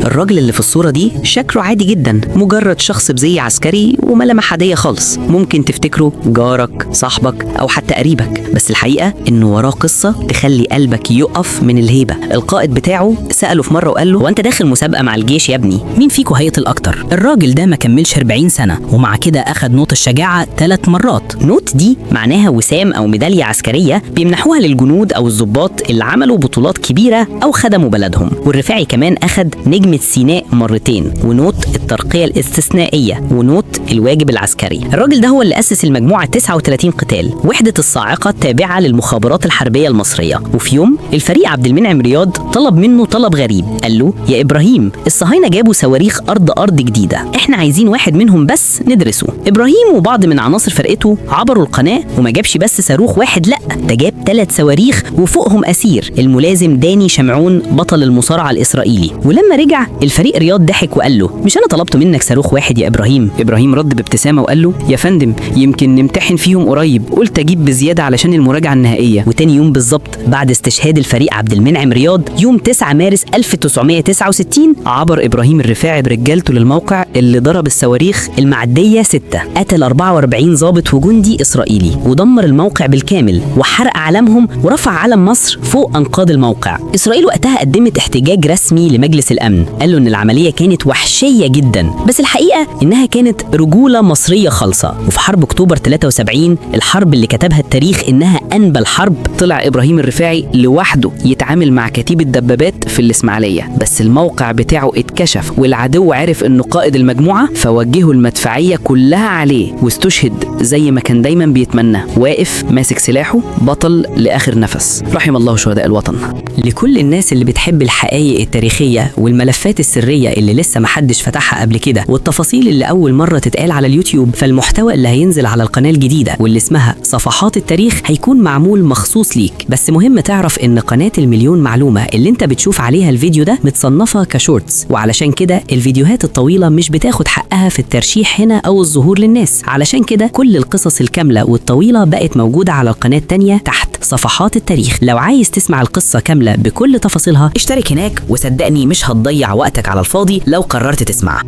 الراجل اللي في الصورة دي شكله عادي جدا، مجرد شخص بزي عسكري وملامح عادية خالص، ممكن تفتكره جارك، صاحبك أو حتى قريبك، بس الحقيقة إنه وراه قصة تخلي قلبك يقف من الهيبة. القائد بتاعه سأله في مرة وقال له: هو أنت داخل مسابقة مع الجيش يا ابني؟ مين فيكو هيطل اكتر؟ الراجل ده ما كملش 40 سنة ومع كده اخد نوط الشجاعة 3 مرات. نوت دي معناها وسام أو ميدالية عسكرية بيمنحوها للجنود أو الضباط اللي عملوا بطولات كبيرة أو خدموا بلدهم. والرفاعي كمان أخد نجمة سيناء مرتين، ونوت الترقية الاستثنائية، ونوت الواجب العسكري. الراجل ده هو اللي أسس المجموعة 39 قتال، وحدة الصاعقة التابعة للمخابرات الحربية المصرية. وفي يوم الفريق عبد المنعم رياض طلب منه طلب غريب، قال له: يا إبراهيم، الصهاينة جابوا صواريخ أرض جديدة، إحنا عايزين واحد منهم بس ندرسه. إبراهيم وبعض من عناصر فرقته عبروا القناة، وما جابش بس صاروخ واحد، لأ، ده جاب 3 صواريخ وفوقهم أسير الملازم داني شمعون بطل المصارعة الإسرائيلي. ولما رجع الفريق رياض ضحك وقال له: مش أنا طلبت منك صاروخ واحد يا إبراهيم؟ إبراهيم رد بابتسامة وقال له: يا فندم، يمكن نمتحن فيهم قريب، قلت أجيب بزيادة علشان المراجعة النهائية. وتاني يوم بالظبط بعد استشهاد الفريق عبد المنعم رياض يوم 9 مارس 1969 عبر إبراهيم الرفاعي برجالته للموقع اللي ضرب الصواريخ المعدية 6، قتل 44 ضابط وجندي إسرائيلي، ودمر الموقع بالكامل وحرق علمهم ورفع علم مصر فوق أنقاض الموقع. إسرائيل وقتها قدمت احتجاج رسمي لمجلس الأمن، قالوا إن العملية كانت وحشية جدا، بس الحقيقة إنها كانت رجولة مصرية خالصة. وفي حرب أكتوبر 73، الحرب اللي كتبها التاريخ إنها أنبل حرب، طلع إبراهيم الرفاعي لوحده يتعامل مع كتيبة دبابات في الإسماعيلية، بس الموقع بتاعه اتكشف والعدو عرف إنه قائد المجموعة، فوجهوا المدفعية كلها عليه واستشهد زي ما كان دايما بيتمنى، واقف ماسك سلاحه بطل لآخر نفس. رحم الله شهداء الوطن. لكل الناس اللي بتحب الحقائق التاريخية والملفات السرية اللي لسه محدش فتحها قبل كده، والتفاصيل اللي أول مرة تتقال على اليوتيوب، فالمحتوى اللي هينزل على القناة الجديدة واللي اسمها صفحات التاريخ هيكون معمول مخصوص ليك. بس مهم تعرف إن قناة المليون معلومة اللي انت بتشوف عليها الفيديو ده متصنفة كشورتس، وعلشان كده الفيديوهات الطويلة مش بتاخد حقها في الترشيح هنا أو الظهور للناس. علشان كده كل القصص الكاملة والطويلة بقت موجودة على القناة التانية تحت صفحات التاريخ. لو عايز تسمع القصة كاملة بكل تفاصيلها اشترك هناك، وصدقني مش هتضيع وقتك على الفاضي لو قررت تسمع.